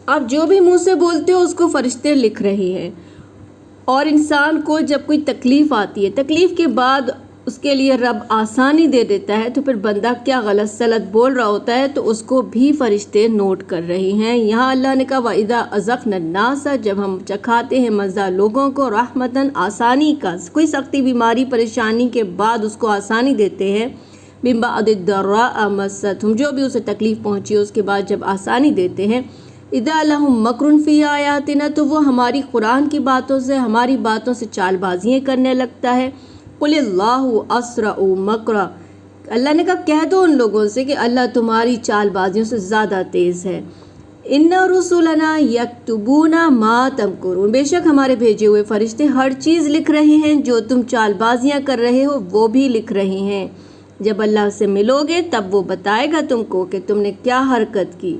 آپ جو بھی منہ سے بولتے ہو اس کو فرشتے لکھ رہے ہیں۔ اور انسان کو جب کوئی تکلیف آتی ہے، تکلیف کے بعد اس کے لیے رب آسانی دے دیتا ہے، تو پھر بندہ کیا غلط سلط بول رہا ہوتا ہے تو اس کو بھی فرشتے نوٹ کر رہے ہیں۔ یہاں اللہ نے کہا وَإِذَا أَذَقْنَا النَّاسَ، جب ہم چکھاتے ہیں مزہ لوگوں کو، رحمتاً آسانی کا، کوئی سختی بیماری پریشانی کے بعد اس کو آسانی دیتے ہیں، مِن بَعْدِ الضَّرَّاءِ مَسَّتْهُمْ، جو بھی اسے تکلیف پہنچی اس کے بعد جب آسانی دیتے ہیں، اِذَا لَهُم مَكْرٌ فِي آيَاتِنَا، تو وہ ہماری قرآن کی باتوں سے، ہماری باتوں سے چال بازیاں کرنے لگتا ہے۔ قُلِ اللَّهُ أَسْرَعُ مَكْرًا، اللہ نے کہا کہہ دو ان لوگوں سے کہ اللہ تمہاری چال بازیوں سے زیادہ تیز ہے۔ إِنَّ رُسُلَنَا يَكْتُبُونَ مَا تَمْكُرُونَ، بے شک ہمارے بھیجے ہوئے فرشتے ہر چیز لکھ رہے ہیں، جو تم چال بازیاں کر رہے ہو وہ بھی لکھ رہے ہیں۔ جب اللہ سے ملو گے تب وہ بتائے گا تم کو کہ تم نے کیا حرکت کی۔